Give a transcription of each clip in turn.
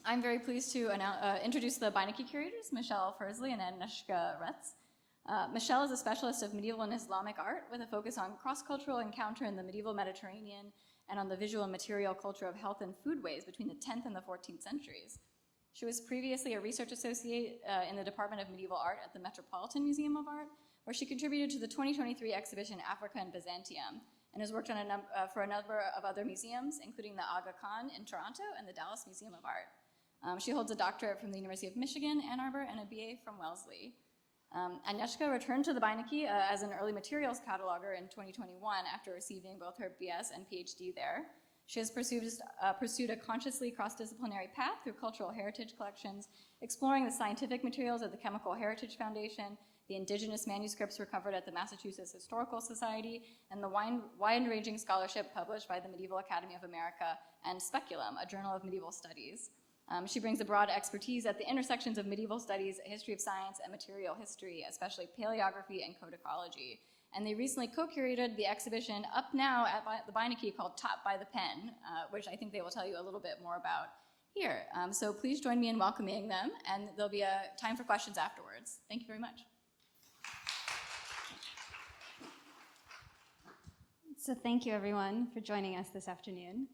I'm very pleased to introduce the Beinecke curators, Michelle Al-Ferzly and Agnieszka. Michelle is a specialist of medieval and Islamic art with a focus on cross-cultural encounter in the medieval Mediterranean and on the visual and material culture of health and foodways between the 10th and the 14th centuries. She was previously a research associate in the Department of Medieval Art at the Metropolitan Museum of Art, where she contributed to the 2023 exhibition Africa and Byzantium, and has worked on for a number of other museums, including the Aga Khan in Toronto and the Dallas Museum of Art. She holds a doctorate from the University of Michigan, Ann Arbor, and a BA from Wellesley. Agnieszka returned to the Beinecke as an early materials cataloger in 2021 after receiving both her BS and PhD there. She has pursued a consciously cross-disciplinary path through cultural heritage collections, exploring the scientific materials of the Chemical Heritage Foundation, the indigenous manuscripts recovered at the Massachusetts Historical Society, and the wide-ranging scholarship published by the Medieval Academy of America and Speculum, a journal of medieval studies. She brings a broad expertise at the intersections of medieval studies, history of science, and material history, especially paleography and codicology. And they recently co-curated the exhibition up now at the Beinecke called Taught by the Pen, which I think they will tell you a little bit more about here. So please join me in welcoming them, and there'll be a time for questions afterwards. Thank you very much. So thank you, everyone, for joining us this afternoon.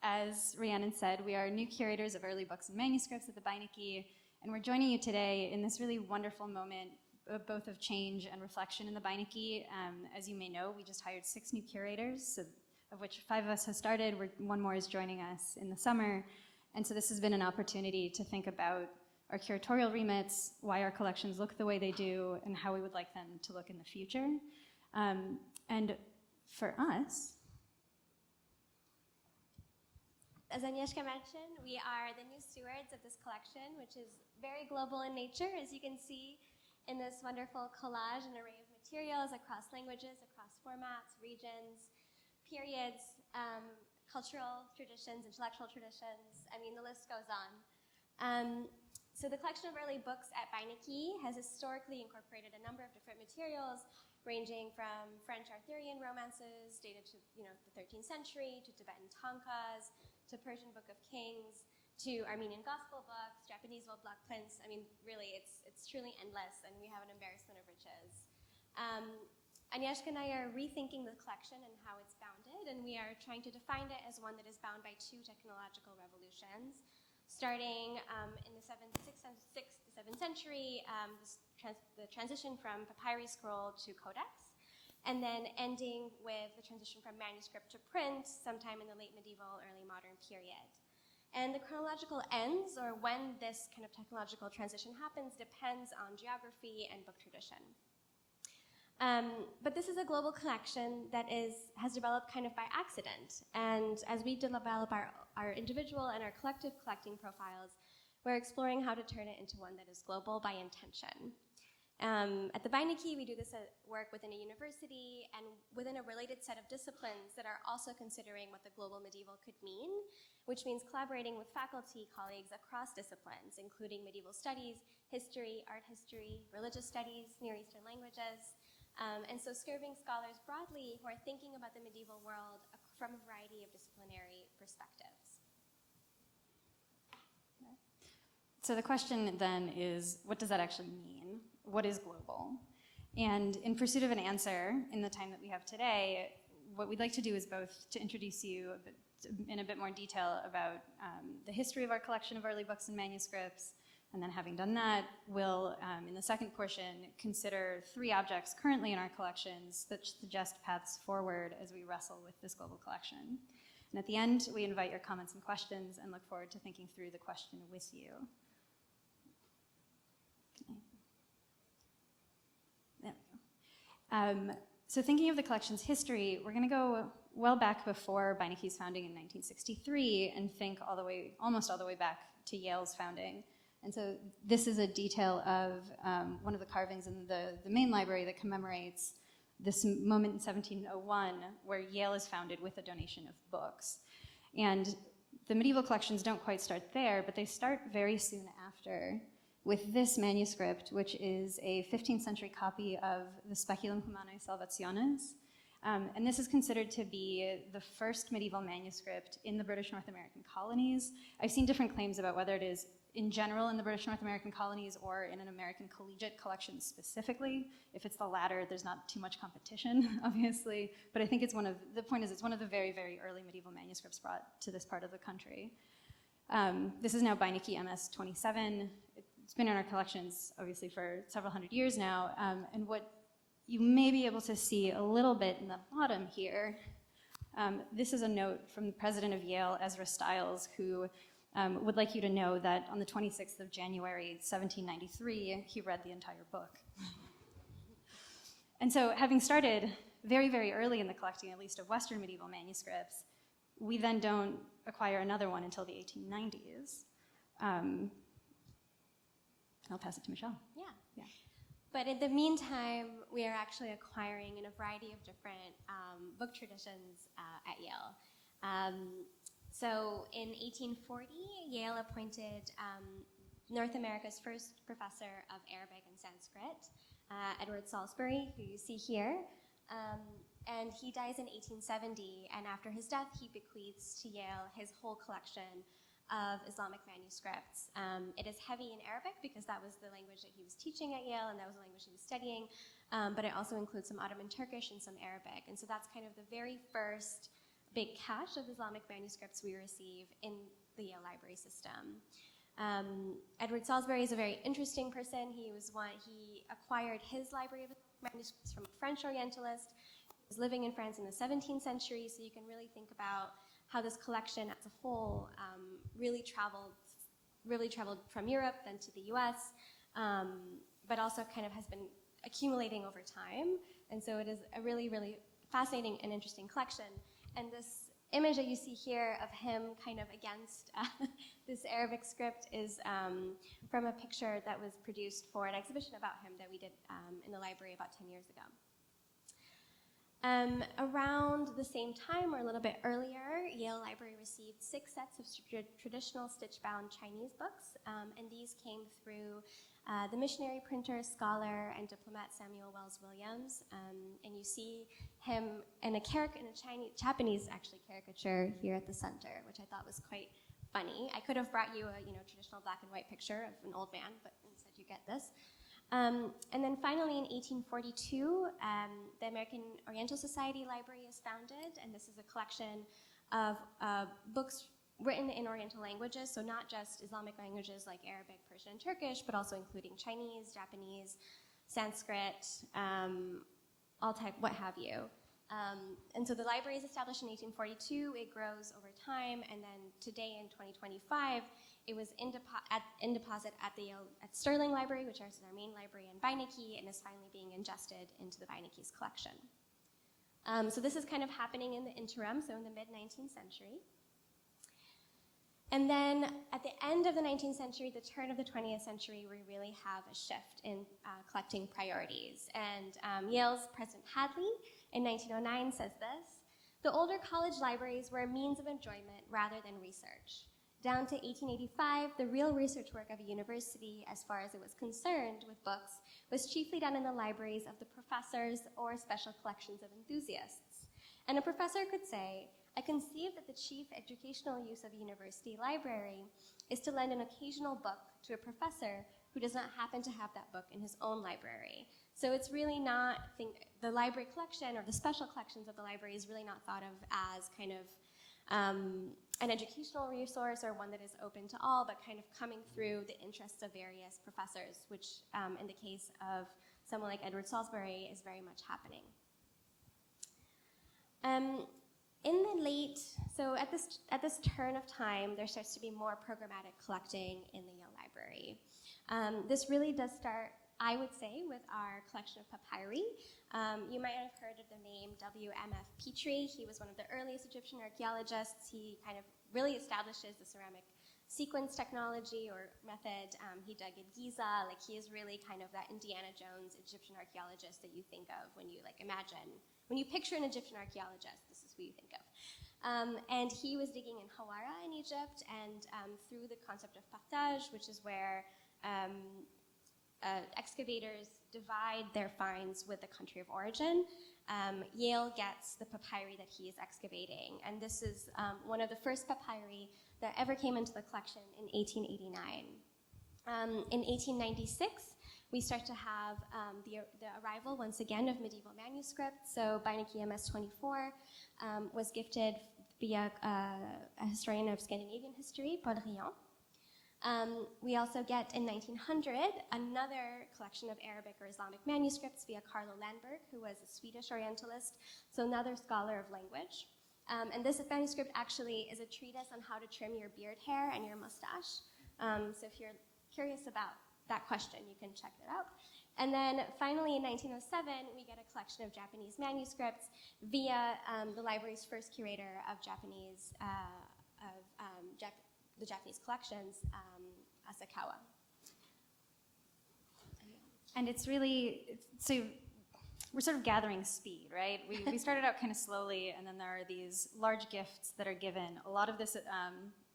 As Rhiannon said, we are new curators of early books and manuscripts at the Beinecke, and we're joining you today in this really wonderful moment, both of change and reflection in the Beinecke. As you may know, we just hired 6 new curators, of which 5 of us have started. One more is joining us in the summer, and so this has been an opportunity to think about our curatorial remits, why our collections look the way they do, and how we would like them to look in the future. And for us, as Agnieszka mentioned, we are the new stewards of this collection, which is very global in nature, as you can see in this wonderful collage and array of materials across languages, across formats, regions, periods, cultural traditions, intellectual traditions. I mean, the list goes on. So the collection of early books at Beinecke has historically incorporated a number of different materials, ranging from French Arthurian romances dated to the 13th century, to Tibetan tankas, to Persian Book of Kings, to Armenian gospel books, Japanese old block prints. I mean, really, it's truly endless, and we have an embarrassment of riches. Agnieszka and I are rethinking the collection and how it's bounded, and we are trying to define it as one that is bound by 2 technological revolutions. Starting in the 6th to 7th century, the transition from papyrus scroll to codex, and then ending with the transition from manuscript to print sometime in the late medieval, early modern period. And the chronological ends, or when this kind of technological transition happens, depends on geography and book tradition. But this is a global collection that has developed kind of by accident. And as we develop our individual and our collective collecting profiles, we're exploring how to turn it into one that is global by intention. At the Beinecke, we do this work within a university and within a related set of disciplines that are also considering what the global medieval could mean, which means collaborating with faculty colleagues across disciplines, including medieval studies, history, art history, religious studies, Near Eastern languages, and so serving scholars broadly who are thinking about the medieval world from a variety of disciplinary perspectives. So the question then is, what does that actually mean? What is global? And in pursuit of an answer, in the time that we have today, what we'd like to do is both to introduce you in a bit more detail about the history of our collection of early books and manuscripts, and then having done that, we'll, in the second portion, consider 3 objects currently in our collections that suggest paths forward as we wrestle with this global collection. And at the end, we invite your comments and questions and look forward to thinking through the question with you. There we go. So thinking of the collection's history, we're going to go well back before Beinecke's founding in 1963 and think almost all the way back to Yale's founding. And so this is a detail of one of the carvings in the main library that commemorates this moment in 1701 where Yale is founded with a donation of books. And the medieval collections don't quite start there, but they start very soon after with this manuscript, which is a 15th century copy of the Speculum Humanae Salvationis, And this is considered to be the first medieval manuscript in the British North American colonies. I've seen different claims about whether it is in general in the British North American colonies or in an American collegiate collection specifically. If it's the latter, there's not too much competition, obviously. But I think it's the point is it's one of the very, very early medieval manuscripts brought to this part of the country. This is now Beinecke MS 27. It's been in our collections, obviously, for several hundred years now. And what you may be able to see a little bit in the bottom here, this is a note from the president of Yale, Ezra Stiles, who would like you to know that on the 26th of January, 1793, he read the entire book. And so having started very, very early in the collecting, at least of Western medieval manuscripts, we then don't acquire another one until the 1890s. I'll pass it to Michelle. Yeah. But in the meantime, we are actually acquiring in a variety of different book traditions at Yale. So in 1840, Yale appointed North America's first professor of Arabic and Sanskrit, Edward Salisbury, who you see here. And he dies in 1870, and after his death, he bequeaths to Yale his whole collection of Islamic manuscripts. It is heavy in Arabic because that was the language that he was teaching at Yale and that was the language he was studying, but it also includes some Ottoman Turkish and some Arabic. And so that's kind of the very first big cache of Islamic manuscripts we receive in the Yale library system. Edward Salisbury is a very interesting person. He acquired his library of manuscripts from a French Orientalist who was living in France in the 17th century, so you can really think about how this collection as a whole really traveled from Europe then to the US, but also kind of has been accumulating over time. And so it is a really, really fascinating and interesting collection. And this image that you see here of him kind of against this Arabic script is from a picture that was produced for an exhibition about him that we did in the library about 10 years ago. Around the same time, or a little bit earlier, Yale Library received 6 sets of traditional stitch-bound Chinese books, and these came through the missionary printer, scholar, and diplomat Samuel Wells Williams. And you see him in a Japanese actually caricature here at the center, which I thought was quite funny. I could have brought you a traditional black and white picture of an old man, but instead you get this. And then finally, in 1842, the American Oriental Society Library is founded, and this is a collection of books written in Oriental languages, so not just Islamic languages like Arabic, Persian, and Turkish, but also including Chinese, Japanese, Sanskrit, all type, what have you. And so the library is established in 1842, it grows over time, and then today in 2025, it was in deposit at Sterling Library, which is our main library in Beinecke, and is finally being ingested into the Beinecke's collection. So this is kind of happening in the interim, so in the mid-19th century. And then at the end of the 19th century, the turn of the 20th century, we really have a shift in collecting priorities. And Yale's President Hadley in 1909 says this: "The older college libraries were a means of enjoyment rather than research. Down to 1885, the real research work of a university, as far as it was concerned with books, was chiefly done in the libraries of the professors or special collections of enthusiasts. And a professor could say, 'I conceive that the chief educational use of a university library is to lend an occasional book to a professor who does not happen to have that book in his own library.' So it's really not, the library collection or the special collections of the library is really not thought of as kind of an educational resource or one that is open to all, but kind of coming through the interests of various professors, which in the case of someone like Edward Salisbury is very much happening. At this turn of time, there starts to be more programmatic collecting in the Yale Library. This really does start, I would say, with our collection of papyri. You might have heard of the name W.M.F. Petrie. He was one of the earliest Egyptian archaeologists. He kind of really establishes the ceramic sequence technology or method. He dug in Giza. Like, he is really kind of that Indiana Jones Egyptian archaeologist that you think of when you when you picture an Egyptian archaeologist, this is who you think of. And he was digging in Hawara in Egypt, and through the concept of partage, which is where excavators divide their finds with the country of origin. Yale gets the papyri that he is excavating. And this is one of the first papyri that ever came into the collection in 1889. In 1896, we start to have the arrival, once again, of medieval manuscripts. So Beinecke MS 24 was gifted via a historian of Scandinavian history, Paul Riant. We also get, in 1900, another collection of Arabic or Islamic manuscripts via Carlo Landberg, who was a Swedish Orientalist, so another scholar of language. And this manuscript actually is a treatise on how to trim your beard hair and your mustache. So if you're curious about that question, you can check it out. And then finally, in 1907, we get a collection of Japanese manuscripts via the library's first curator of the Japanese collections, Asakawa. And it's really, so we're sort of gathering speed, right? We started out kind of slowly, and then there are these large gifts that are given. A lot of this,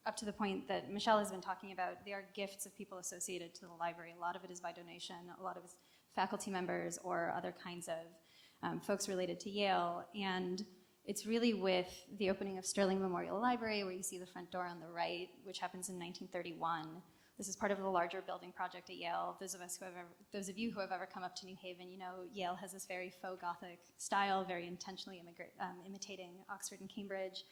up to the point that Michelle has been talking about, they are gifts of people associated to the library. A lot of it is by donation, a lot of it is faculty members or other kinds of folks related to Yale. And it's really with the opening of Sterling Memorial Library, where you see the front door on the right, which happens in 1931. This is part of the larger building project at Yale. Those of you who have ever come up to New Haven, you know Yale has this very faux Gothic style, very intentionally imitating Oxford and Cambridge.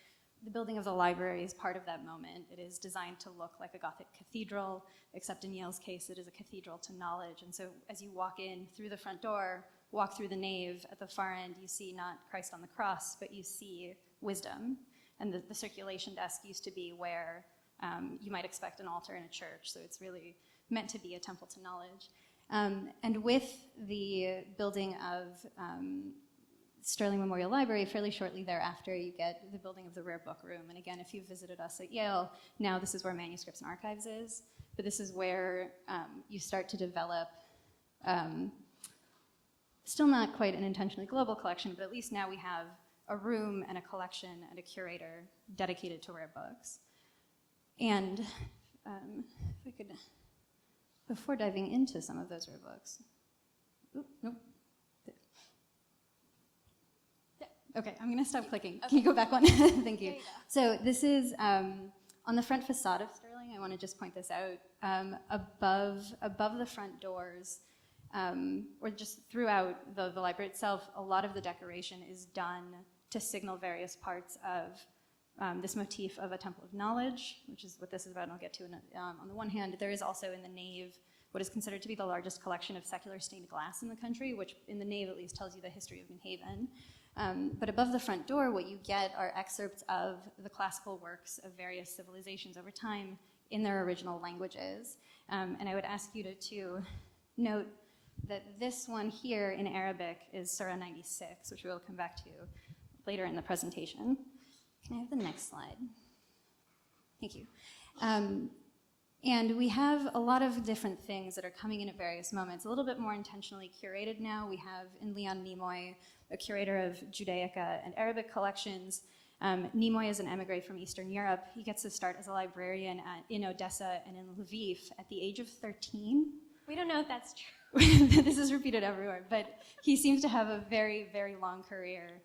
The building of the library is part of that moment. It is designed to look like a Gothic cathedral, except in Yale's case, it is a cathedral to knowledge. And so as you walk in through the front door, walk through the nave, at the far end, you see not Christ on the cross, but you see wisdom. And the circulation desk used to be where you might expect an altar in a church, so it's really meant to be a temple to knowledge. And with the building of Sterling Memorial Library, fairly shortly thereafter, you get the building of the rare book room. And again, if you've visited us at Yale, now this is where Manuscripts and Archives is, but this is where you start to develop, still not quite an intentionally global collection, but at least now we have a room and a collection and a curator dedicated to rare books. And if I could, before diving into some of those rare books, nope. Okay, I'm going to stop clicking. Okay. Can you go back one? Thank you. So this is on the front facade of Sterling. I want to just point this out. Above the front doors, or just throughout the library itself, a lot of the decoration is done to signal various parts of this motif of a temple of knowledge, which is what this is about, and I'll get to it. On the one hand, there is also in the nave what is considered to be the largest collection of secular stained glass in the country, which in the nave at least tells you the history of New Haven. But above the front door, what you get are excerpts of the classical works of various civilizations over time in their original languages. And I would ask you to note that this one here in Arabic is Surah 96, which we will come back to later in the presentation. Can I have the next slide? Thank you. And we have a lot of different things that are coming in at various moments, a little bit more intentionally curated now. We have in Leon Nimoy, a curator of Judaica and Arabic collections. Nimoy is an emigre from Eastern Europe. He gets to start as a librarian in Odessa and in Lviv at the age of 13. We don't know if that's true. This is repeated everywhere, but he seems to have a very, very long career.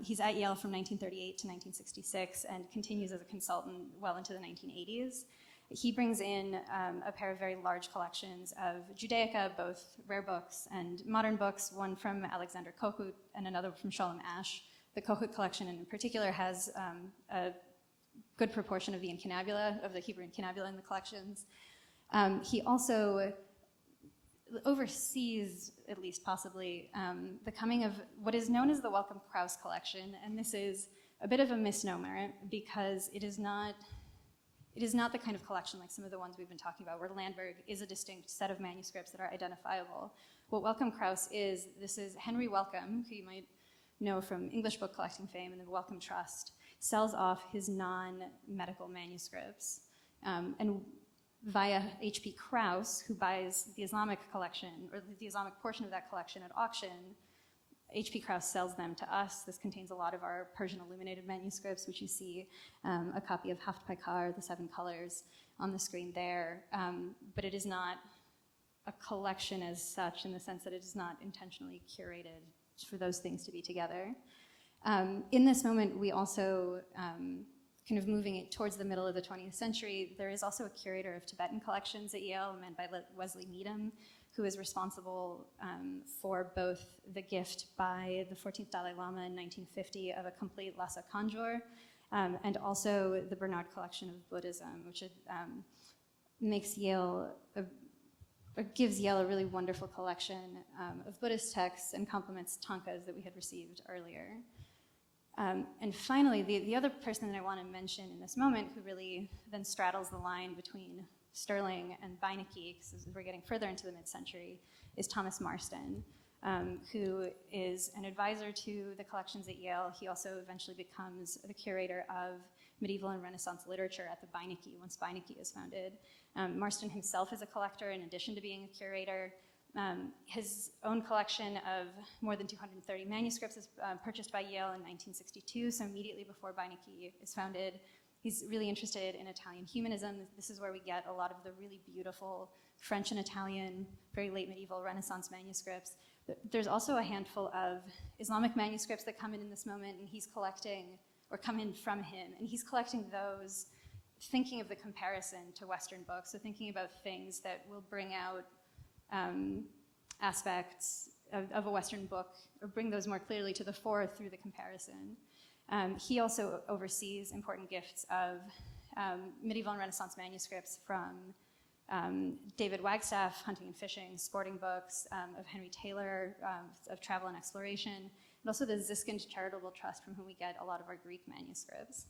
He's at Yale from 1938 to 1966 and continues as a consultant well into the 1980s. He brings in a pair of very large collections of Judaica, both rare books and modern books, one from Alexander Kohut and another from Sholem Asch. The Kohut collection in particular has a good proportion of the incunabula, of the Hebrew incunabula in the collections. He also oversees, at least possibly, the coming of what is known as the Wellcome Krause collection, and this is a bit of a misnomer because it is not the kind of collection like some of the ones we've been talking about, where Landberg is a distinct set of manuscripts that are identifiable. What Wellcome Krause is, this is Henry Wellcome, who you might know from English book collecting fame and the Wellcome Trust, sells off his non-medical manuscripts. And via H.P. Krause, who buys the Islamic collection, or the Islamic portion of that collection at auction, H.P. Krause sells them to us. This contains a lot of our Persian illuminated manuscripts, which you see a copy of Haft Paikar, the Seven Colors, on the screen there. But it is not a collection as such, in the sense that it is not intentionally curated for those things to be together. In this moment, we also, kind of moving it towards the middle of the 20th century, there is also a curator of Tibetan collections at Yale, a man by Wesley Needham, who is responsible for both the gift by the 14th Dalai Lama in 1950 of a complete Lhasa Kanjur, and also the Bernard collection of Buddhism, which makes Yale gives Yale a really wonderful collection of Buddhist texts and complements tankas that we had received earlier. And finally, the other person that I want to mention in this moment, who really then straddles the line between Stirling and Beinecke, because we're getting further into the mid-century, is Thomas Marston, who is an advisor to the collections at Yale. He also eventually becomes the curator of medieval and Renaissance literature at the Beinecke, once Beinecke is founded. Marston himself is a collector in addition to being a curator. His own collection of more than 230 manuscripts is purchased by Yale in 1962, so immediately before Beinecke is founded. He's really interested in Italian humanism. This is where we get a lot of the really beautiful French and Italian, very late medieval Renaissance manuscripts. There's also a handful of Islamic manuscripts that come in this moment, and he's collecting, or come in from him, and he's collecting those, thinking of the comparison to Western books, so thinking about things that will bring out aspects of a Western book, or bring those more clearly to the fore through the comparison. He also oversees important gifts of medieval and Renaissance manuscripts from David Wagstaff, Hunting and Fishing, sporting books, of Henry Taylor, of travel and exploration, and also the Ziskind Charitable Trust, from whom we get a lot of our Greek manuscripts.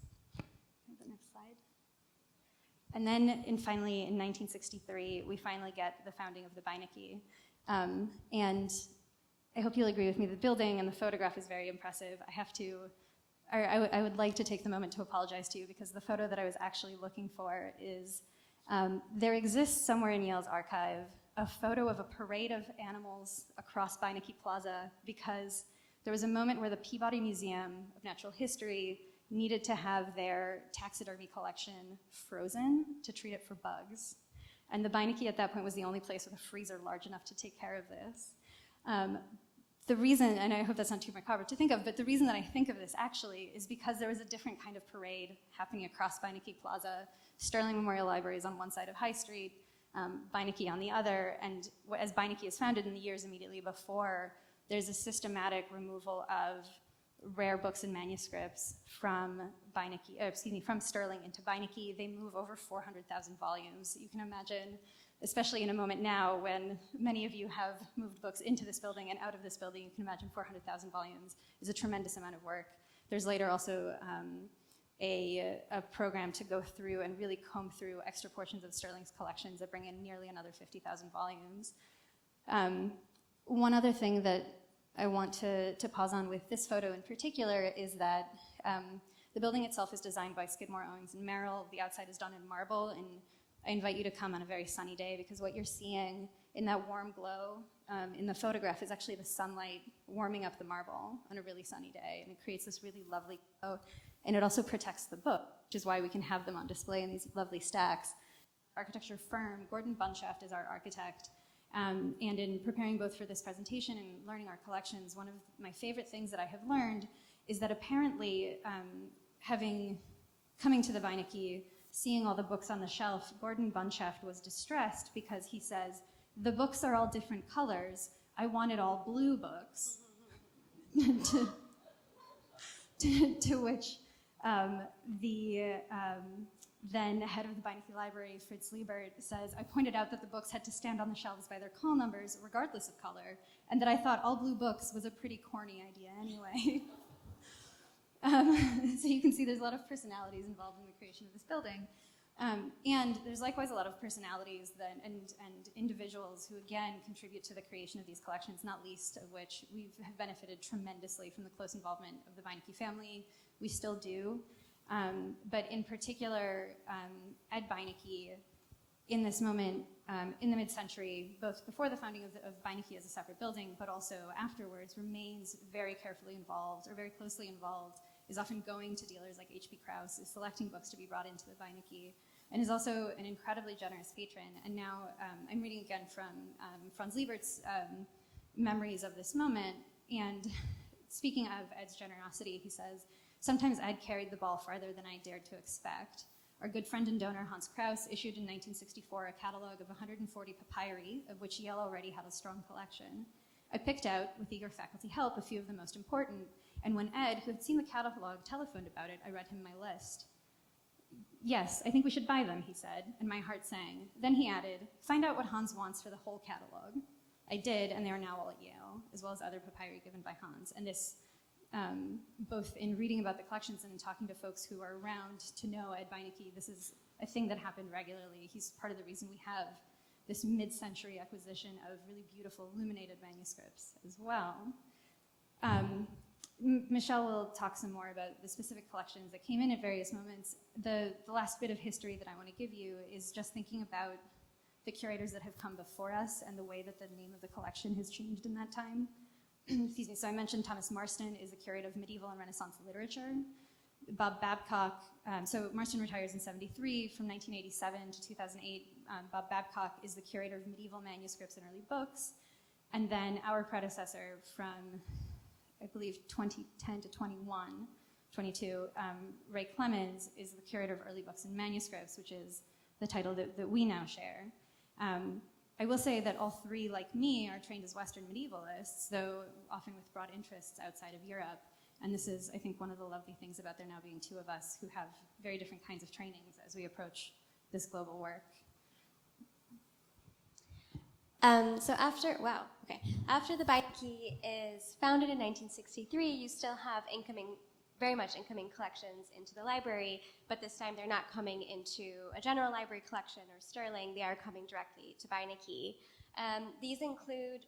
The next slide. And then, finally, in 1963, we finally get the founding of the Beinecke. And I hope you'll agree with me, the building and the photograph is very impressive. I would like to take the moment to apologize to you, because the photo that I was actually looking for is, there exists somewhere in Yale's archive a photo of a parade of animals across Beinecke Plaza, because there was a moment where the Peabody Museum of Natural History needed to have their taxidermy collection frozen to treat it for bugs. And the Beinecke at that point was the only place with a freezer large enough to take care of this. The reason, and I hope that's not too macabre to think of, but the reason that I think of this actually is because there was a different kind of parade happening across Beinecke Plaza. Sterling Memorial Library is on one side of High Street, Beinecke on the other, and as Beinecke is founded in the years immediately before, there's a systematic removal of rare books and manuscripts from from Sterling into Beinecke. They move over 400,000 volumes. You can imagine, especially in a moment now when many of you have moved books into this building and out of this building, you can imagine 400,000 volumes is a tremendous amount of work. There's later also a program to go through and really comb through extra portions of Sterling's collections that bring in nearly another 50,000 volumes. One other thing that I want to pause on with this photo in particular is that the building itself is designed by Skidmore, Owings, and Merrill. The outside is done in marble, and I invite you to come on a very sunny day, because what you're seeing in that warm glow in the photograph is actually the sunlight warming up the marble on a really sunny day, and it creates this really lovely glow, and it also protects the book, which is why we can have them on display in these lovely stacks. Architecture firm, Gordon Bunshaft is our architect, and in preparing both for this presentation and learning our collections, one of my favorite things that I have learned is that apparently, coming to the Beinecke, seeing all the books on the shelf, Gordon Bunshaft was distressed because he says, "The books are all different colors. I wanted all blue books." to which the then head of the Beinecke Library, Fritz Liebert, says, "I pointed out that the books had to stand on the shelves by their call numbers, regardless of color, and that I thought all blue books was a pretty corny idea anyway." So you can see there's a lot of personalities involved in the creation of this building. And there's likewise a lot of personalities and individuals who, again, contribute to the creation of these collections, not least of which we have benefited tremendously from the close involvement of the Beinecke family. We still do. But in particular, at Beinecke, in this moment, in the mid-century, both before the founding of Beinecke as a separate building, but also afterwards, remains very carefully involved, or very closely involved, is often going to dealers like H.P. Krauss, is selecting books to be brought into the Beinecke, and is also an incredibly generous patron. And now I'm reading again from Franz Liebert's memories of this moment, And speaking of Ed's generosity, he says, sometimes Ed carried the ball farther than I dared to expect. Our good friend and donor Hans Krauss issued in 1964 a catalog of 140 papyri, of which Yale already had a strong collection. I picked out, with eager faculty help, a few of the most important, and when Ed, who had seen the catalog, telephoned about it, I read him my list. Yes, I think we should buy them, he said, and my heart sang. Then he added, find out what Hans wants for the whole catalog. I did, and they are now all at Yale, as well as other papyri given by Hans. And this, both in reading about the collections and in talking to folks who are around to know Ed Beinecke, this is a thing that happened regularly. He's part of the reason we have this mid-century acquisition of really beautiful illuminated manuscripts as well. Michelle will talk some more about the specific collections that came in at various moments. The last bit of history that I want to give you is just thinking about the curators that have come before us and the way that the name of the collection has changed in that time. Excuse me, so I mentioned Thomas Marston is the curator of medieval and Renaissance literature. Bob Babcock, so Marston retires in 73. From 1987 to 2008, Bob Babcock is the curator of medieval manuscripts and early books. And then our predecessor from, I believe, 2010 to 22, Ray Clemens is the curator of early books and manuscripts, which is the title that we now share. I will say that all three, like me, are trained as Western medievalists, though often with broad interests outside of Europe. And this is, I think, one of the lovely things about there now being two of us who have very different kinds of trainings as we approach this global work. After the Beinecke is founded in 1963, you still have very much incoming collections into the library, but this time they're not coming into a general library collection or Sterling, they are coming directly to Beinecke. These include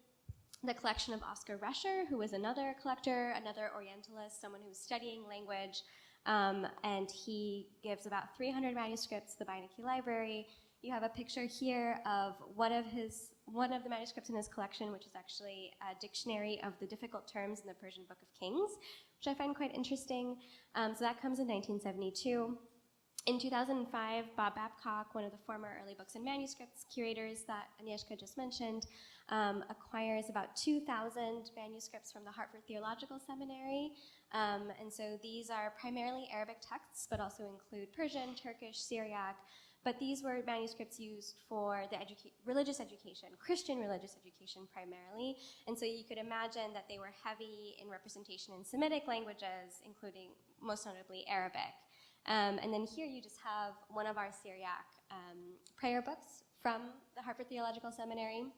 the collection of Oscar Rescher, who was another collector, another Orientalist, someone who was studying language, and he gives about 300 manuscripts to the Beinecke Library. You have a picture here of one of the manuscripts in his collection, which is actually a dictionary of the difficult terms in the Persian Book of Kings, which I find quite interesting. So that comes in 1972. In 2005, Bob Babcock, one of the former Early Books and Manuscripts curators that Agnieszka just mentioned, acquires about 2,000 manuscripts from the Hartford Theological Seminary. And so these are primarily Arabic texts, but also include Persian, Turkish, Syriac. But these were manuscripts used for the religious education, Christian religious education primarily. And so you could imagine that they were heavy in representation in Semitic languages, including most notably Arabic. And then here you just have one of our Syriac prayer books from the Hartford Theological Seminary.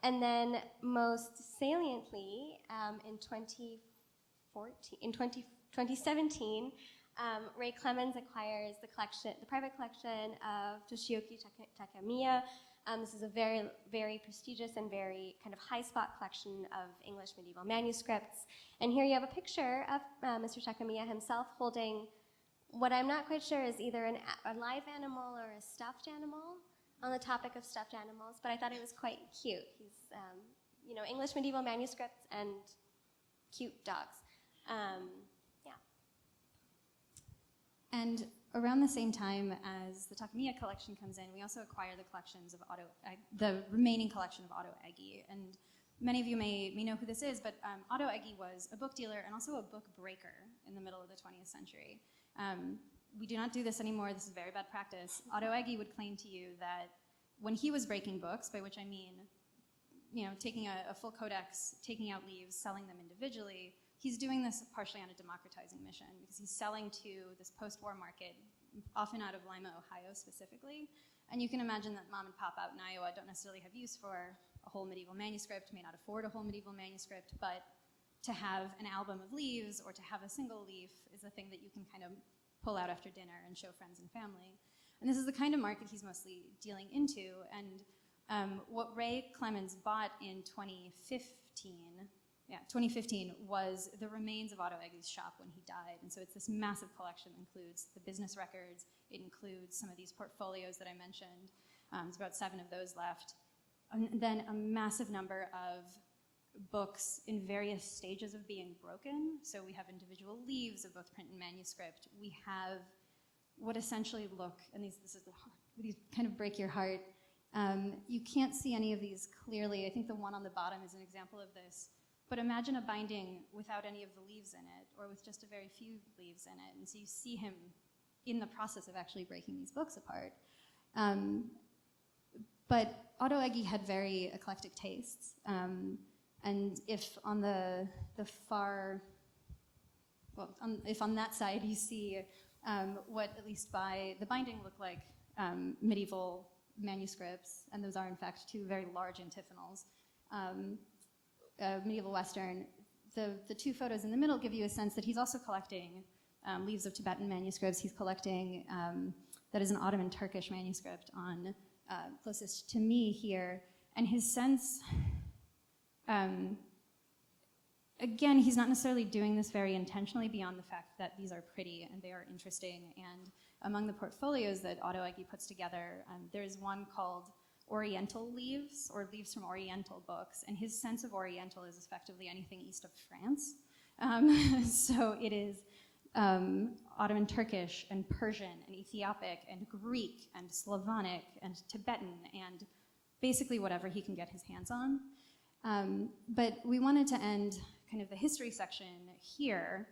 And then most saliently, in 2017, Ray Clemens acquires the private collection of Toshioki Takamiya. This is a very, very prestigious and very kind of high spot collection of English medieval manuscripts. And here you have a picture of Mr. Takamiya himself holding what I'm not quite sure is either a live animal or a stuffed animal, on the topic of stuffed animals, but I thought it was quite cute. He's, English medieval manuscripts and cute dogs. And around the same time as the Takamiya collection comes in, we also acquire the collections of the remaining collection of Otto Egge. And many of you may know who this is, but Otto Egge was a book dealer and also a book breaker in the middle of the 20th century. We do not do this anymore. This is very bad practice. Otto Egge would claim to you that when he was breaking books, by which I mean, taking a full codex, taking out leaves, selling them individually, he's doing this partially on a democratizing mission because he's selling to this post-war market, often out of Lima, Ohio specifically. And you can imagine that mom and pop out in Iowa don't necessarily have use for a whole medieval manuscript, may not afford a whole medieval manuscript, but to have an album of leaves or to have a single leaf is a thing that you can kind of pull out after dinner and show friends and family. And this is the kind of market he's mostly dealing into. And what Ray Clemens bought in 2015 was the remains of Otto Egge's shop when he died. And so it's this massive collection that includes the business records. It includes some of these portfolios that I mentioned. There's about 7 of those left. And then a massive number of books in various stages of being broken. So we have individual leaves of both print and manuscript. We have what essentially look, and these kind of break your heart. You can't see any of these clearly. I think the one on the bottom is an example of this. but imagine a binding without any of the leaves in it, or with just a very few leaves in it. And so you see him in the process of actually breaking these books apart. But Otto Egge had very eclectic tastes. And if on the far, well, if on that side you see what, at least by the binding, look like medieval manuscripts, and those are in fact two very large antiphonals, medieval Western, the two photos in the middle give you a sense that he's also collecting leaves of Tibetan manuscripts. He's collecting, that is an Ottoman Turkish manuscript on closest to me here, and his sense, again, he's not necessarily doing this very intentionally beyond the fact that these are pretty and they are interesting. And among the portfolios that Otto Egge puts together, there's one called Oriental Leaves, or Leaves from Oriental Books, and his sense of Oriental is effectively anything east of France. So it is Ottoman Turkish and Persian and Ethiopic and Greek and Slavonic and Tibetan and basically whatever he can get his hands on. But we wanted to end kind of the history section here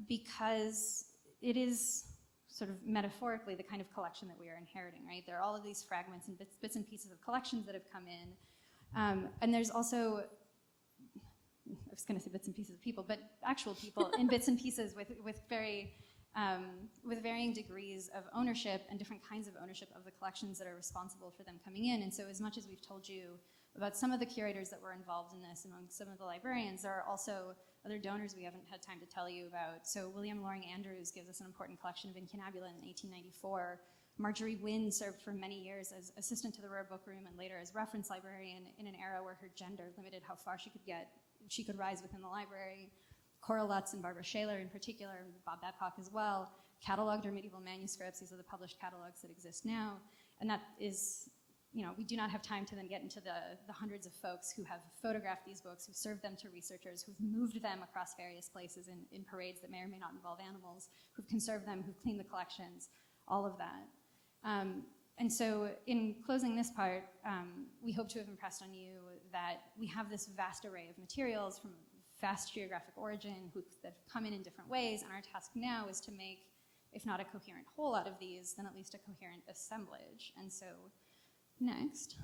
because it is sort of metaphorically the kind of collection that we are inheriting, right? There are all of these fragments and bits and pieces of collections that have come in. And there's also, I was going to say bits and pieces of people, but actual people in bits and pieces with varying degrees of ownership and different kinds of ownership of the collections that are responsible for them coming in. And so as much as we've told you about some of the curators that were involved in this among some of the librarians, there are also other donors we haven't had time to tell you about. So William Loring Andrews gives us an important collection of incunabula in 1894. Marjorie Wynne served for many years as assistant to the Rare Book Room and later as reference librarian in an era where her gender limited how far she could rise within the library. Cora Lutz and Barbara Shaler in particular, and Bob Babcock as well, cataloged her medieval manuscripts. These are the published catalogs that exist now. And that is, we do not have time to then get into the hundreds of folks who have photographed these books, who served them to researchers, who've moved them across various places in parades that may or may not involve animals, who've conserved them, who've cleaned the collections, all of that. And so in closing this part, we hope to have impressed on you that we have this vast array of materials from vast geographic origin that come in different ways, and our task now is to make, if not a coherent whole out of these, then at least a coherent assemblage. And so next.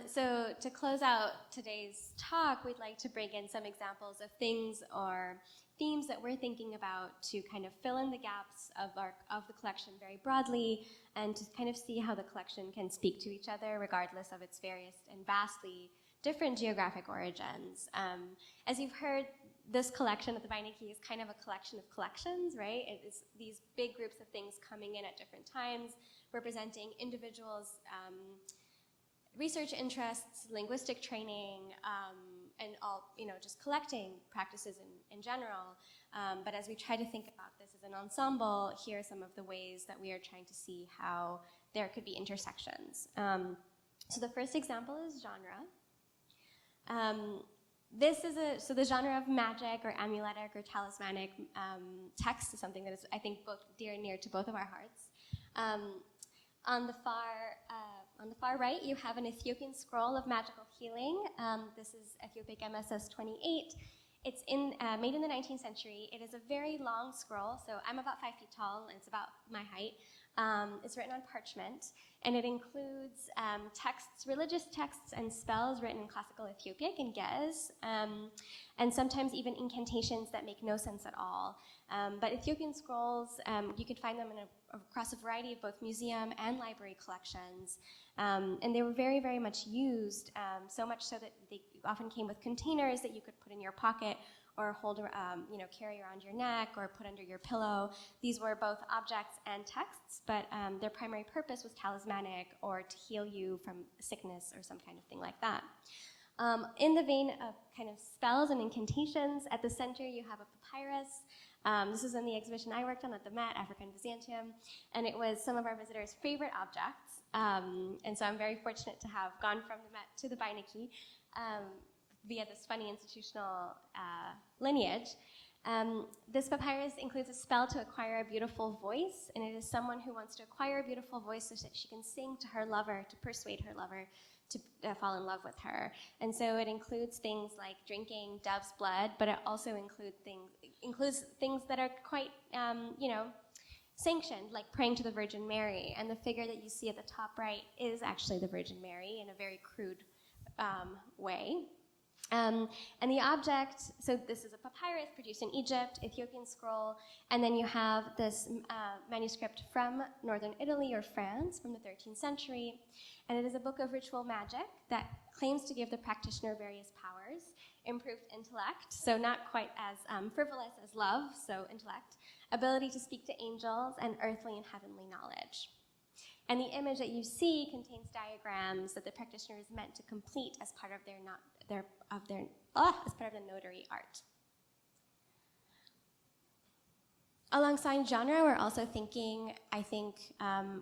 So to close out today's talk, we'd like to bring in some examples of things or themes that we're thinking about to kind of fill in the gaps of the collection very broadly, and to kind of see how the collection can speak to each other regardless of its various and vastly different geographic origins. As you've heard, this collection at the Beinecke is kind of a collection of collections, right? It is these big groups of things coming in at different times, representing individuals' research interests, linguistic training, and all, just collecting practices in general. But as we try to think about this as an ensemble, here are some of the ways that we are trying to see how there could be intersections. So the first example is genre. So the genre of magic or amuletic or talismanic text is something that is, I think, both dear and near to both of our hearts. On the far right, you have an Ethiopian scroll of magical healing. This is Ethiopic MSS 28. It's made in the 19th century. It is a very long scroll, so I'm about 5 feet tall, and it's about my height. It's written on parchment, and it includes texts, religious texts and spells written in classical Ethiopic and Ge'ez, and sometimes even incantations that make no sense at all. But Ethiopian scrolls, you could find them across a variety of both museum and library collections, and they were very, very much used, so much so that they often came with containers that you could put in your pocket or hold, carry around your neck or put under your pillow. These were both objects and texts, but their primary purpose was talismanic or to heal you from sickness or some kind of thing like that. In the vein of kind of spells and incantations, at the center you have a papyrus. This is in the exhibition I worked on at the Met, Africa and Byzantium, and it was some of our visitors' favorite objects. And so I'm very fortunate to have gone from the Met to the Beinecke via this funny institutional lineage. This papyrus includes a spell to acquire a beautiful voice, and it is someone who wants to acquire a beautiful voice so that she can sing to her lover, to persuade her lover to fall in love with her. And so it includes things like drinking dove's blood, but it also includes things that are quite, sanctioned, like praying to the Virgin Mary. And the figure that you see at the top right is actually the Virgin Mary in a very crude way. And the object, so this is a papyrus produced in Egypt, Ethiopian scroll, and then you have this manuscript from northern Italy or France from the 13th century, and it is a book of ritual magic that claims to give the practitioner various powers, improved intellect, so not quite as frivolous as love, so intellect, ability to speak to angels, and earthly and heavenly knowledge. And the image that you see contains diagrams that the practitioner is meant to complete as part of as part of the notary art. Alongside genre, we're also thinking, I think,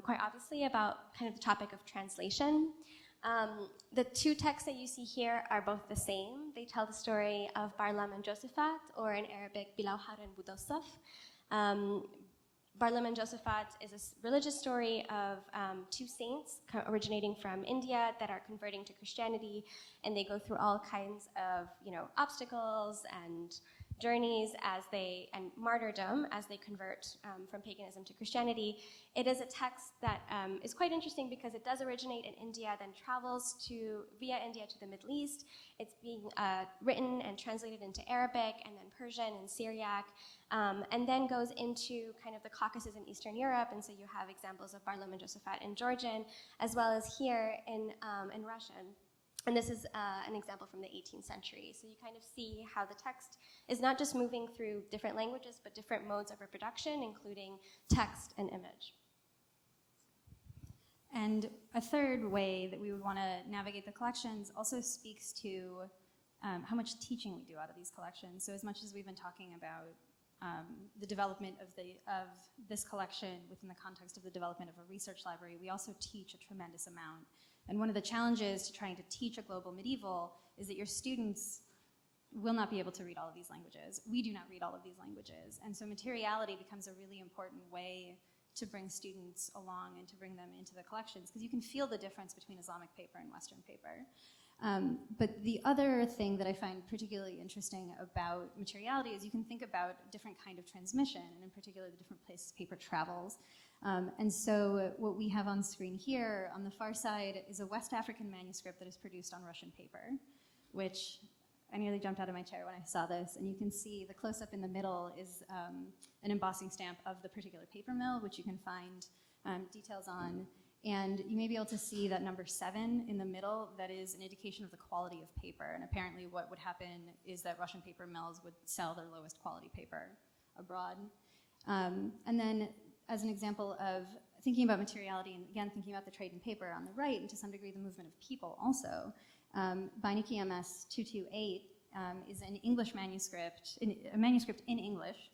quite obviously about kind of the topic of translation. The two texts that you see here are both the same. They tell the story of Barlam and Josephat, or in Arabic, Bilawhar and Budosaf. Barlam and Josephat is a religious story of two saints originating from India that are converting to Christianity, and they go through all kinds of, obstacles and journeys and martyrdom as they convert from paganism to Christianity. It is a text that is quite interesting because it does originate in India, then travels via India to the Middle East. It's being written and translated into Arabic and then Persian and Syriac, and then goes into kind of the Caucasus in Eastern Europe, and so you have examples of Barlam and Josephat in Georgian, as well as here in Russian. And this is an example from the 18th century. So you kind of see how the text is not just moving through different languages, but different modes of reproduction, including text and image. And a third way that we would want to navigate the collections also speaks to how much teaching we do out of these collections. So as much as we've been talking about the development of this collection within the context of the development of a research library, we also teach a tremendous amount. And one of the challenges to trying to teach a global medieval is that your students will not be able to read all of these languages. We do not read all of these languages. And so materiality becomes a really important way to bring students along and to bring them into the collections, because you can feel the difference between Islamic paper and Western paper. But the other thing that I find particularly interesting about materiality is you can think about a different kind of transmission, and in particular the different places paper travels. And so what we have on screen here on the far side is a West African manuscript that is produced on Russian paper, which I nearly jumped out of my chair when I saw this. And you can see the close-up in the middle is an embossing stamp of the particular paper mill, which you can find details on. And you may be able to see that number 7 in the middle, that is an indication of the quality of paper. And apparently what would happen is that Russian paper mills would sell their lowest quality paper abroad. And then as an example of thinking about materiality, and again, thinking about the trade in paper on the right, and to some degree the movement of people also, Beinecke MS 228 is an English manuscript, a manuscript in English,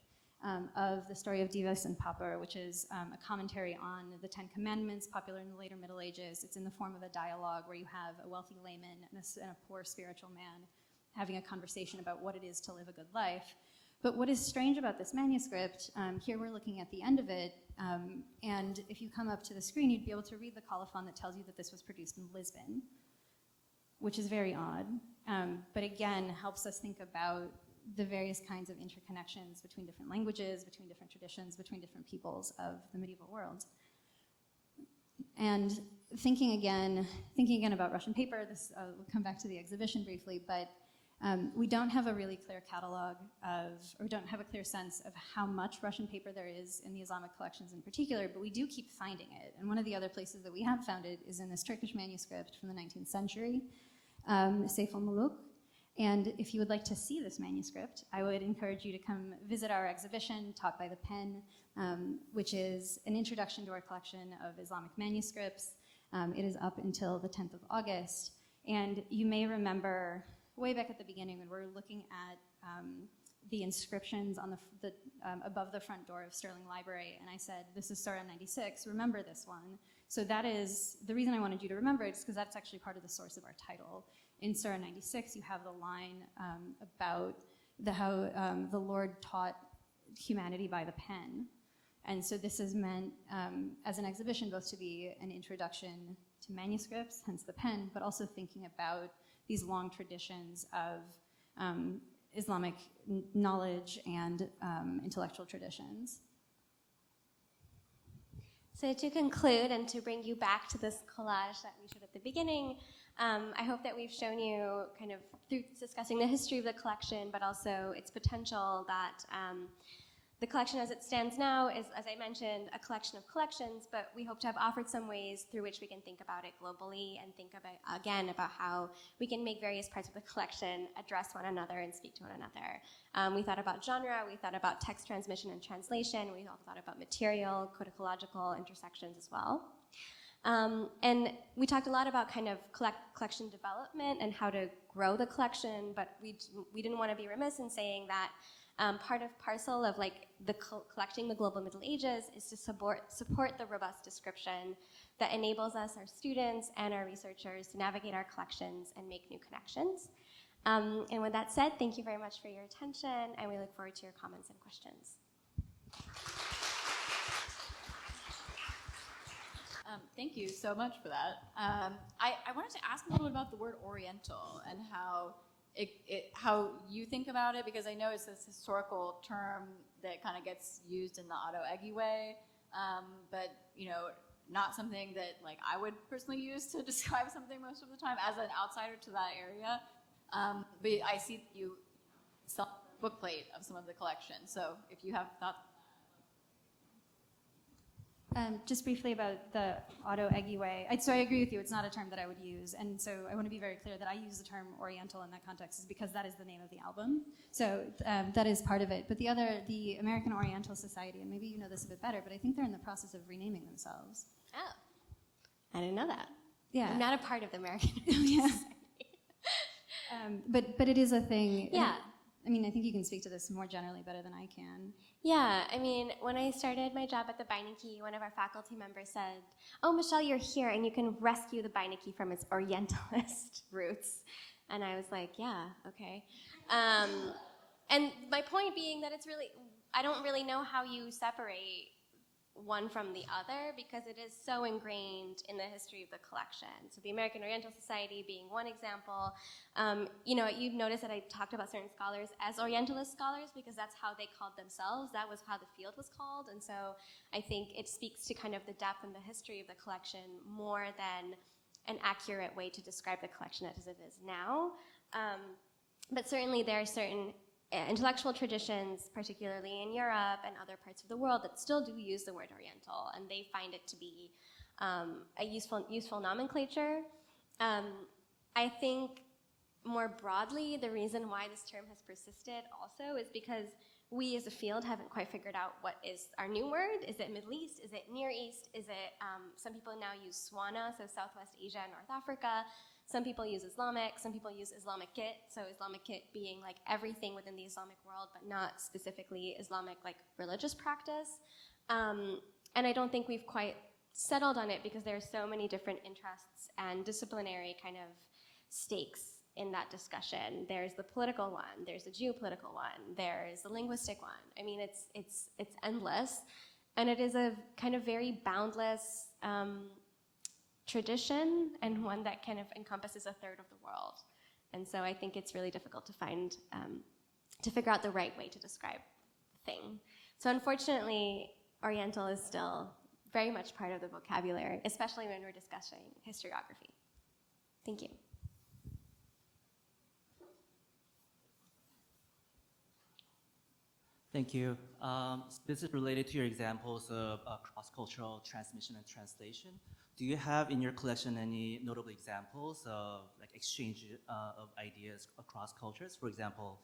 of the story of Dives and Papur, which is a commentary on the Ten Commandments, popular in the later Middle Ages. It's in the form of a dialogue where you have a wealthy layman and a poor spiritual man having a conversation about what it is to live a good life. But what is strange about this manuscript, here we're looking at the end of it, and if you come up to the screen, you'd be able to read the colophon that tells you that this was produced in Lisbon, which is very odd, but again, helps us think about the various kinds of interconnections between different languages, between different traditions, between different peoples of the medieval world. And thinking again about Russian paper, this we'll come back to the exhibition briefly, but we don't have a really clear catalog or don't have a clear sense of how much Russian paper there is in the Islamic collections in particular, but we do keep finding it. And one of the other places that we have found it is in this Turkish manuscript from the 19th century, Seyf al-Muluk. And if you would like to see this manuscript, I would encourage you to come visit our exhibition, Taught by the Pen, which is an introduction to our collection of Islamic manuscripts. It is up until the 10th of August. And you may remember way back at the beginning when we're looking at the inscriptions on above the front door of Sterling Library, and I said, this is Surah 96, remember this one. So that is, the reason I wanted you to remember it is because that's actually part of the source of our title. In Surah 96, you have the line about the Lord taught humanity by the pen. And so this is meant as an exhibition both to be an introduction to manuscripts, hence the pen, but also thinking about these long traditions of Islamic knowledge and intellectual traditions. So to conclude and to bring you back to this collage that we showed at the beginning, I hope that we've shown you kind of through discussing the history of the collection, but also its potential that the collection as it stands now is, as I mentioned, a collection of collections, but we hope to have offered some ways through which we can think about it globally and think about, again, about how we can make various parts of the collection address one another and speak to one another. We thought about genre, we thought about text transmission and translation, we also thought about material, codicological intersections as well. And we talked a lot about kind of collection development and how to grow the collection, but we didn't want to be remiss in saying that part of parcel of like the collecting the global Middle Ages is to support the robust description that enables us, our students and our researchers, to navigate our collections and make new connections. And with that said, thank you very much for your attention, and we look forward to your comments and questions. Thank you so much for that. I wanted to ask a little bit about the word Oriental and how you think about it, because I know it's this historical term that kind of gets used in the Otto Eggy way, but not something that like I would personally use to describe something most of the time as an outsider to that area. But I see you sell a bookplate of some of the collection, so if you have thoughts. Just briefly about the Otto Eggy way. So I agree with you, it's not a term that I would use. And so I want to be very clear that I use the term Oriental in that context is because that is the name of the album. So that is part of it. But the American Oriental Society, and maybe you know this a bit better, but I think they're in the process of renaming themselves. Oh, I didn't know that. Yeah. I'm not a part of the American Yeah. But it is a thing. Yeah. I mean, I think you can speak to this more generally better than I can. Yeah, I mean, when I started my job at the Beinecke, one of our faculty members said, "Oh, Michelle, you're here, and you can rescue the Beinecke from its Orientalist roots." And I was like, yeah, okay. And my point being that I don't really know how you separate one from the other because it is so ingrained in the history of the collection. So the American Oriental Society being one example. You'd notice that I talked about certain scholars as Orientalist scholars because that's how they called themselves. That was how the field was called. And so I think it speaks to kind of the depth and the history of the collection more than an accurate way to describe the collection as it is now. But certainly there are certain intellectual traditions, particularly in Europe and other parts of the world, that still do use the word Oriental, and they find it to be a useful nomenclature. I think more broadly, the reason why this term has persisted also is because we as a field haven't quite figured out what is our new word. Is it Middle East? Is it Near East? Is it, some people now use SWANA, so Southwest Asia and North Africa. Some people use Islamic, some people use Islamicate, so Islamicate being like everything within the Islamic world, but not specifically Islamic like religious practice. And I don't think we've quite settled on it because there are so many different interests and disciplinary kind of stakes in that discussion. There's the political one, there's the geopolitical one, there's the linguistic one. I mean, it's endless, and it is a kind of very boundless tradition, and one that kind of encompasses a third of the world. And so I think it's really difficult to find, to figure out the right way to describe the thing. So unfortunately, Oriental is still very much part of the vocabulary, especially when we're discussing historiography. Thank you. Thank you. This is related to your examples of cross-cultural transmission and translation. Do you have in your collection any notable examples of like exchange of ideas across cultures? For example,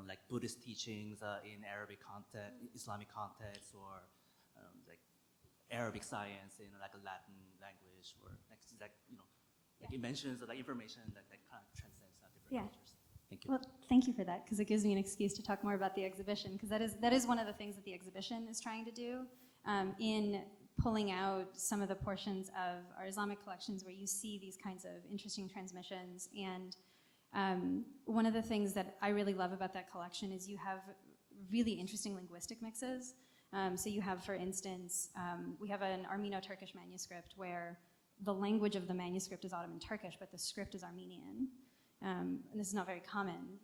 like Buddhist teachings in Arabic context, Islamic context, or like Arabic science in like a Latin language, or like it mentions like information that kind of transcends different cultures. Thank you. Well, thank you for that, because it gives me an excuse to talk more about the exhibition, because that is one of the things that the exhibition is trying to do in pulling out some of the portions of our Islamic collections where you see these kinds of interesting transmissions and One of the things that I really love about that collection is you have really interesting linguistic mixes. So you have, for instance, we have an Armeno-Turkish manuscript where the language of the manuscript is Ottoman Turkish, but the script is Armenian. And this is not very common,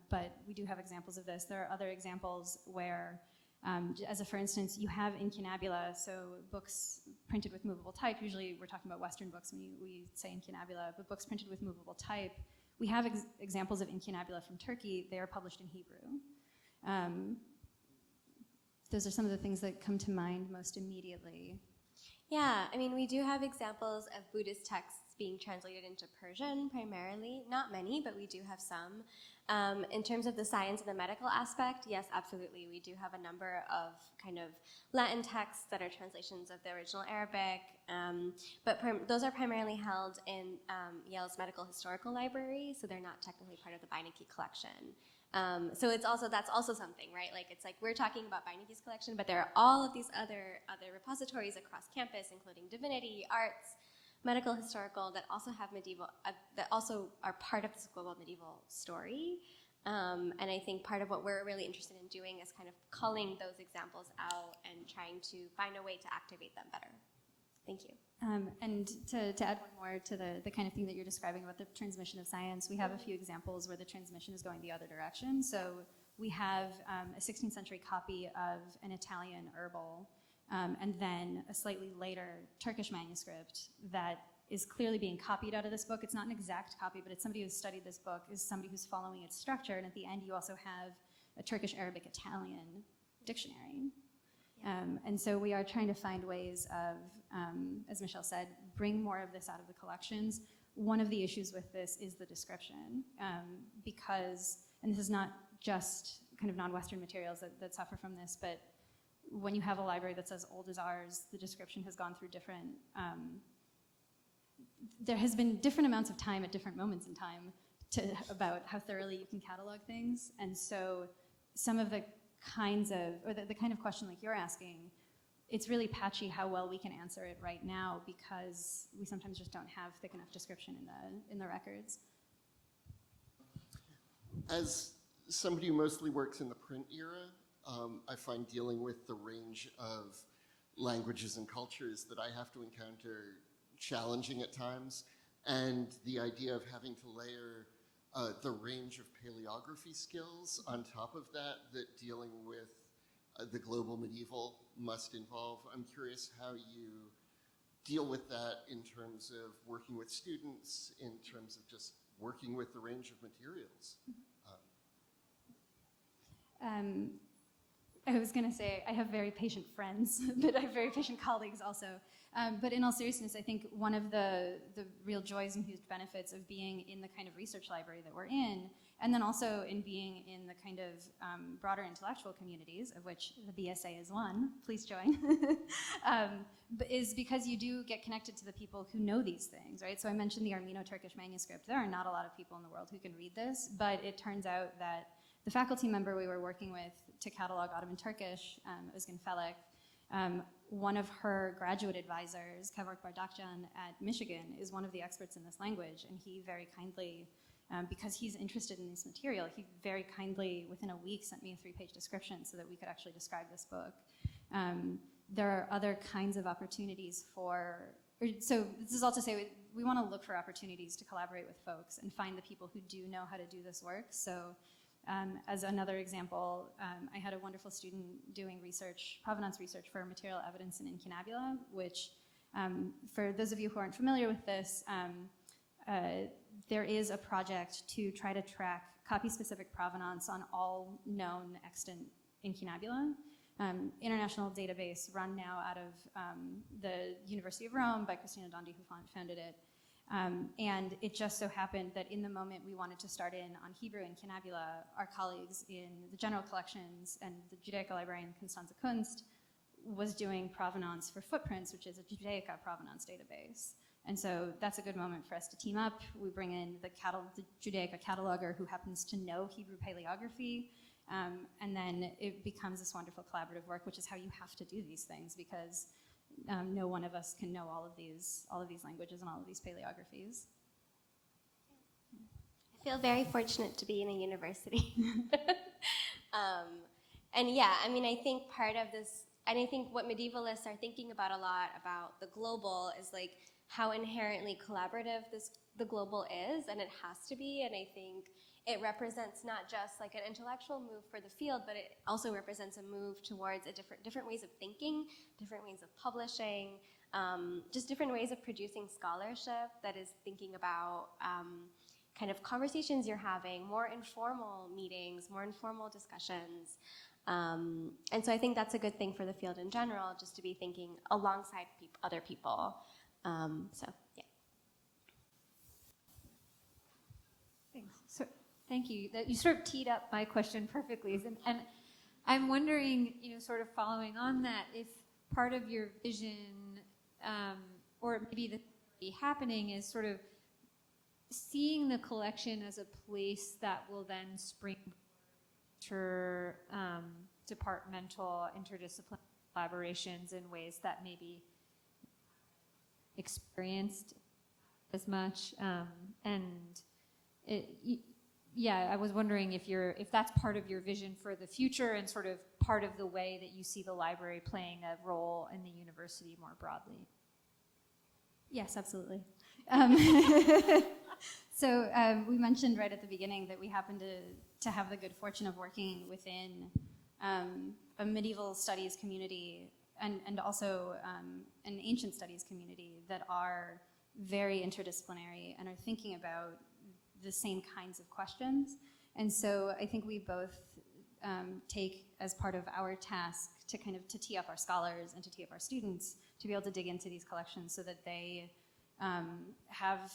but we do have examples of this. There are other examples where, for instance, you have incunabula, so books printed with movable type. Usually we're talking about Western books when we say incunabula, but books printed with movable type. We have examples of incunabula from Turkey. They are published in Hebrew. Those are some of the things that come to mind most immediately. Yeah, I mean, we do have examples of Buddhist texts being translated into Persian primarily. Not many, but we do have some. In terms of the science and the medical aspect, yes, absolutely. We do have a number of kind of Latin texts that are translations of the original Arabic, but those are primarily held in Yale's Medical Historical Library, so they're not technically part of the Beinecke collection. So that's also something, right? Like, it's like we're talking about Beinecke's collection, but there are all of these other repositories across campus, including divinity, arts, medical historical, that also have medieval, that also are part of this global medieval story. And I think part of what we're really interested in doing is kind of culling those examples out and trying to find a way to activate them better. Thank you. And to add one more to the kind of thing that you're describing about the transmission of science, we have a few examples where the transmission is going the other direction. So we have a 16th century copy of an Italian herbal, and then a slightly later Turkish manuscript that is clearly being copied out of this book. It's not an exact copy, but it's somebody who's studied this book, is somebody who's following its structure. And at the end, you also have a Turkish, Arabic, Italian dictionary. And so we are trying to find ways of, as Michelle said, bring more of this out of the collections. One of the issues with this is the description, because, and this is not just kind of non-Western materials that suffer from this, but when you have a library that's as old as ours, the description has gone through different, there has been different amounts of time at different moments in time about how thoroughly you can catalog things. And so some of the kinds of, or the kind of question like you're asking, it's really patchy how well we can answer it right now because we sometimes just don't have thick enough description in the records. As somebody who mostly works in the print era, I find dealing with the range of languages and cultures that I have to encounter challenging at times, and the idea of having to layer the range of paleography skills on top of that dealing with the global medieval must involve. I'm curious how you deal with that in terms of working with students, in terms of just working with the range of materials. I was going to say I have very patient friends, but I have very patient colleagues also. But in all seriousness, I think one of the real joys and huge benefits of being in the kind of research library that we're in, and then also in being in the kind of broader intellectual communities, of which the BSA is one, please join, is because you do get connected to the people who know these things, right? So I mentioned the Armeno-Turkish manuscript. There are not a lot of people in the world who can read this, but it turns out that the faculty member we were working with to catalog Ottoman Turkish, Özgen Felek, one of her graduate advisors, Kevork Bardakjan at Michigan, is one of the experts in this language, and he very kindly, because he's interested in this material, he very kindly, within a week, sent me a 3-page description so that we could actually describe this book. There are other kinds of opportunities so this is all to say, we want to look for opportunities to collaborate with folks and find the people who do know how to do this work. So as another example, I had a wonderful student doing research, provenance research for material evidence in incunabula, which, for those of you who aren't familiar with this, there is a project to try to track copy-specific provenance on all known extant incunabula. International database run now out of the University of Rome by Christina Dondi, who founded it. And it just so happened that in the moment we wanted to start in on Hebrew and Incunabula, our colleagues in the general collections and the Judaica librarian Constanze Kunst was doing provenance for Footprints, which is a Judaica provenance database. And so that's a good moment for us to team up. We bring in the Judaica cataloger who happens to know Hebrew paleography, and then it becomes this wonderful collaborative work, which is how you have to do these things, because no one of us can know all of these languages and all of these paleographies. I feel very fortunate to be in a university. And yeah, I mean, I think part of this, and I think what medievalists are thinking about a lot about the global is like how inherently collaborative the global is, and it has to be. And I think it represents not just like an intellectual move for the field, but it also represents a move towards a different ways of thinking, different ways of publishing, just different ways of producing scholarship that is thinking about kind of conversations you're having, more informal meetings, more informal discussions. And so I think that's a good thing for the field in general, just to be thinking alongside other people. So, yeah. Thanks. So, thank you. You sort of teed up my question perfectly. And I'm wondering, sort of following on that, if part of your vision, or maybe the happening is sort of seeing the collection as a place that will then spring to departmental, interdisciplinary collaborations in ways that maybe experienced as much. I was wondering if that's part of your vision for the future and sort of part of the way that you see the library playing a role in the university more broadly. Yes, absolutely. So we mentioned right at the beginning that we happen to have the good fortune of working within a medieval studies community and also an ancient studies community that are very interdisciplinary and are thinking about the same kinds of questions. And so I think we both take as part of our task to kind of to tee up our scholars and to tee up our students to be able to dig into these collections so that they have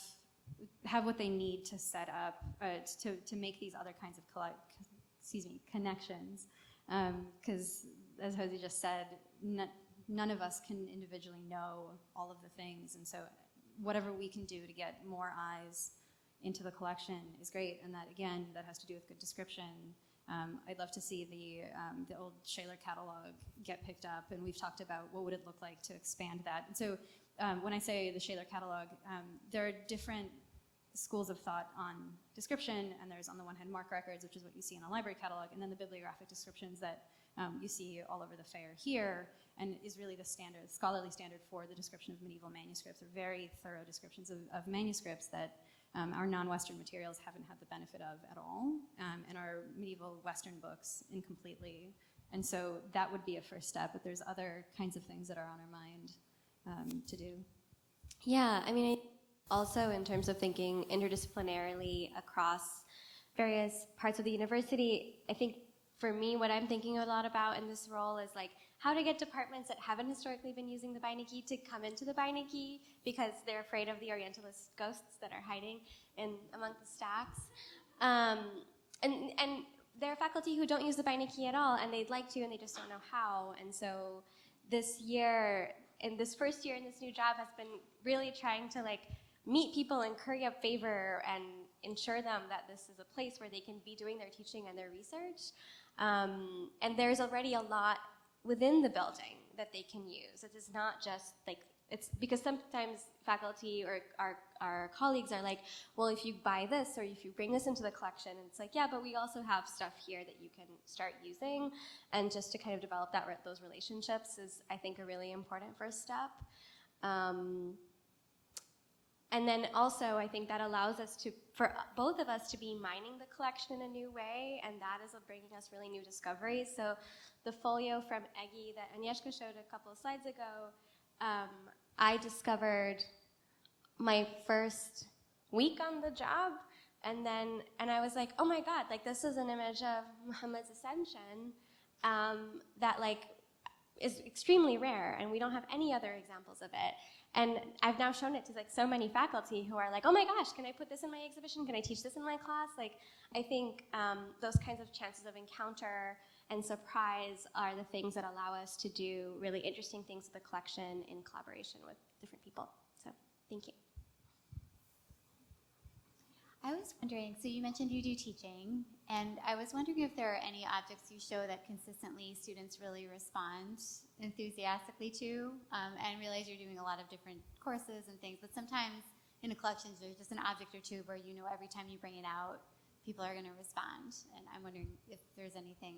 what they need to set up to make these other kinds of connections. Because as Josie just said, none of us can individually know all of the things, and so whatever we can do to get more eyes into the collection is great. And that again, that has to do with good description. I'd love to see the old Shaler catalog get picked up, and we've talked about what would it look like to expand that. And so when I say the Shaler catalog, there are different schools of thought on description, and there's on the one hand MARC records, which is what you see in a library catalog, and then the bibliographic descriptions that you see all over the fair here, and is really the standard, scholarly standard for the description of medieval manuscripts, or very thorough descriptions of manuscripts that our non-Western materials haven't had the benefit of at all, and our medieval Western books incompletely. And so that would be a first step, but there's other kinds of things that are on our mind to do. Yeah, I mean, also in terms of thinking interdisciplinarily across various parts of the university, I think for me, what I'm thinking a lot about in this role is like how to get departments that haven't historically been using the Beinecke to come into the Beinecke because they're afraid of the Orientalist ghosts that are hiding among the stacks. And there are faculty who don't use the Beinecke at all, and they'd like to, and they just don't know how. And so this year, in this first year in this new job, has been really trying to like meet people and curry up favor and ensure them that this is a place where they can be doing their teaching and their research. And there's already a lot within the building that they can use. It is not just like, it's because sometimes faculty or our colleagues are like, well, if you buy this or if you bring this into the collection, and it's like, yeah, but we also have stuff here that you can start using. And just to kind of develop those relationships is, I think, a really important first step. And then also, I think that allows us for both of us to be mining the collection in a new way, and that is bringing us really new discoveries. So the folio from Eggy that Agnieszka showed a couple of slides ago, I discovered my first week on the job, and I was like, oh my God, like this is an image of Muhammad's ascension that like is extremely rare, and we don't have any other examples of it. And I've now shown it to like so many faculty who are like, oh my gosh, can I put this in my exhibition? Can I teach this in my class? Like, I think those kinds of chances of encounter and surprise are the things that allow us to do really interesting things with the collection in collaboration with different people. So, thank you. I was wondering, so you mentioned you do teaching, and I was wondering if there are any objects you show that consistently students really respond enthusiastically to, and realize you're doing a lot of different courses and things, but sometimes in a collection, there's just an object or two where you know every time you bring it out, people are going to respond. And I'm wondering if there's anything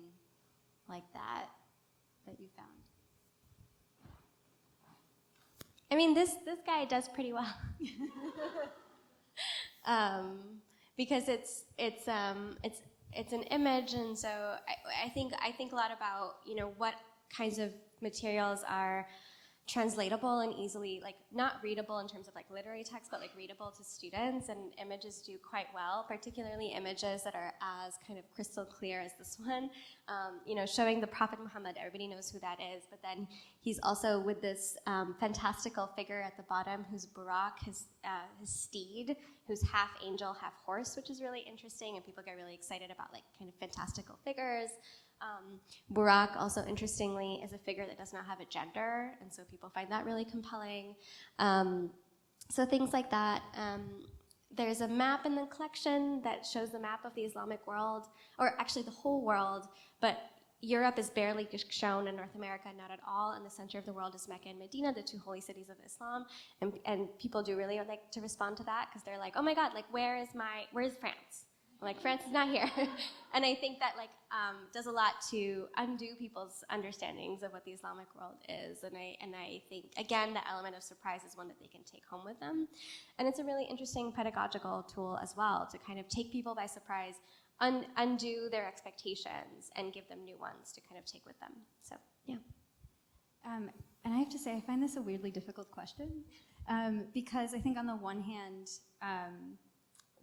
like that you found. I mean, this guy does pretty well. Because it's an image, and so I think a lot about, you know, what kinds of materials are translatable and easily, like, not readable in terms of like literary text, but like readable to students, and images do quite well, particularly images that are as kind of crystal clear as this one. You know, showing the Prophet Muhammad, everybody knows who that is, but then he's also with this fantastical figure at the bottom who's Burak, his steed, who's half angel, half horse, which is really interesting, and people get really excited about like kind of fantastical figures. Burak, also interestingly, is a figure that does not have a gender, and so people find that really compelling. So things like that. There's a map in the collection that shows the map of the Islamic world, or actually the whole world, but Europe is barely shown, in North America not at all, and the center of the world is Mecca and Medina, the two holy cities of Islam, and people do really like to respond to that, because they're like, oh my God, like where's France? Like, France is not here. And I think that like does a lot to undo people's understandings of what the Islamic world is. And I think, again, the element of surprise is one that they can take home with them. And it's a really interesting pedagogical tool as well, to kind of take people by surprise, undo their expectations, and give them new ones to kind of take with them. So, yeah. And I have to say, I find this a weirdly difficult question, because I think on the one hand,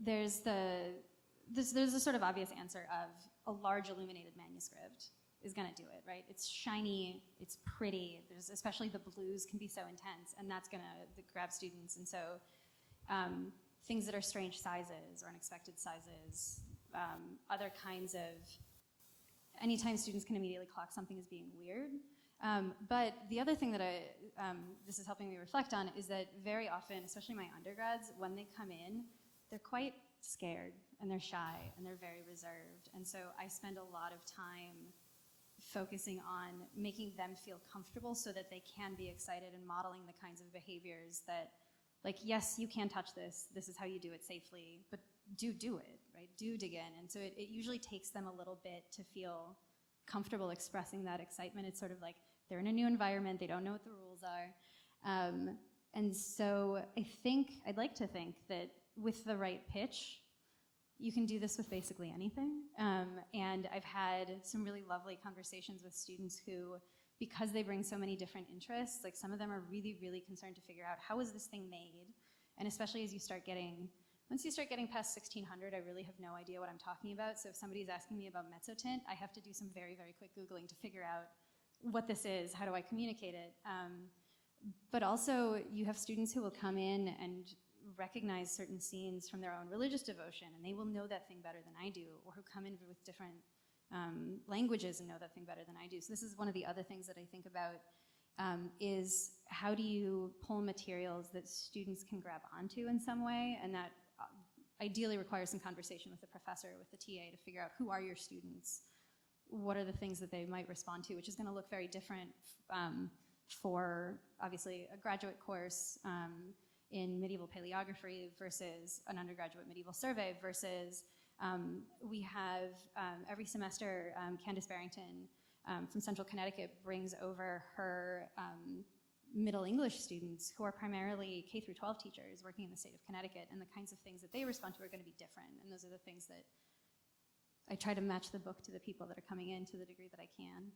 there's a sort of obvious answer of a large illuminated manuscript is going to do it, right? It's shiny, it's pretty, especially the blues can be so intense, and that's going to grab students. And so things that are strange sizes or unexpected sizes, other kinds of, anytime students can immediately clock something as being weird. But the other thing that this is helping me reflect on is that very often, especially my undergrads, when they come in, they're quite scared, and they're shy, and they're very reserved. And so I spend a lot of time focusing on making them feel comfortable so that they can be excited, and modeling the kinds of behaviors that, like, yes, you can touch this, this is how you do it safely, but do it, right? Do dig in. And so it usually takes them a little bit to feel comfortable expressing that excitement. It's sort of like they're in a new environment, they don't know what the rules are. And so I'd like to think that with the right pitch, you can do this with basically anything. And I've had some really lovely conversations with students who, because they bring so many different interests, like some of them are really, really concerned to figure out how is this thing made? And especially as once you start getting past 1600, I really have no idea what I'm talking about. So if somebody's asking me about mezzotint, I have to do some very, very quick Googling to figure out what this is, how do I communicate it? But also you have students who will come in and recognize certain scenes from their own religious devotion, and they will know that thing better than I do, or who come in with different languages and know that thing better than I do. So this is one of the other things that I think about, is how do you pull materials that students can grab onto in some way, and that ideally requires some conversation with the professor, with the TA, to figure out who are your students, what are the things that they might respond to, which is going to look very different for, obviously, a graduate course in medieval paleography versus an undergraduate medieval survey versus we have every semester Candace Barrington from Central Connecticut brings over her Middle English students who are primarily K through 12 teachers working in the state of Connecticut, and the kinds of things that they respond to are going to be different, and those are the things that I try to match the book to the people that are coming in to the degree that I can.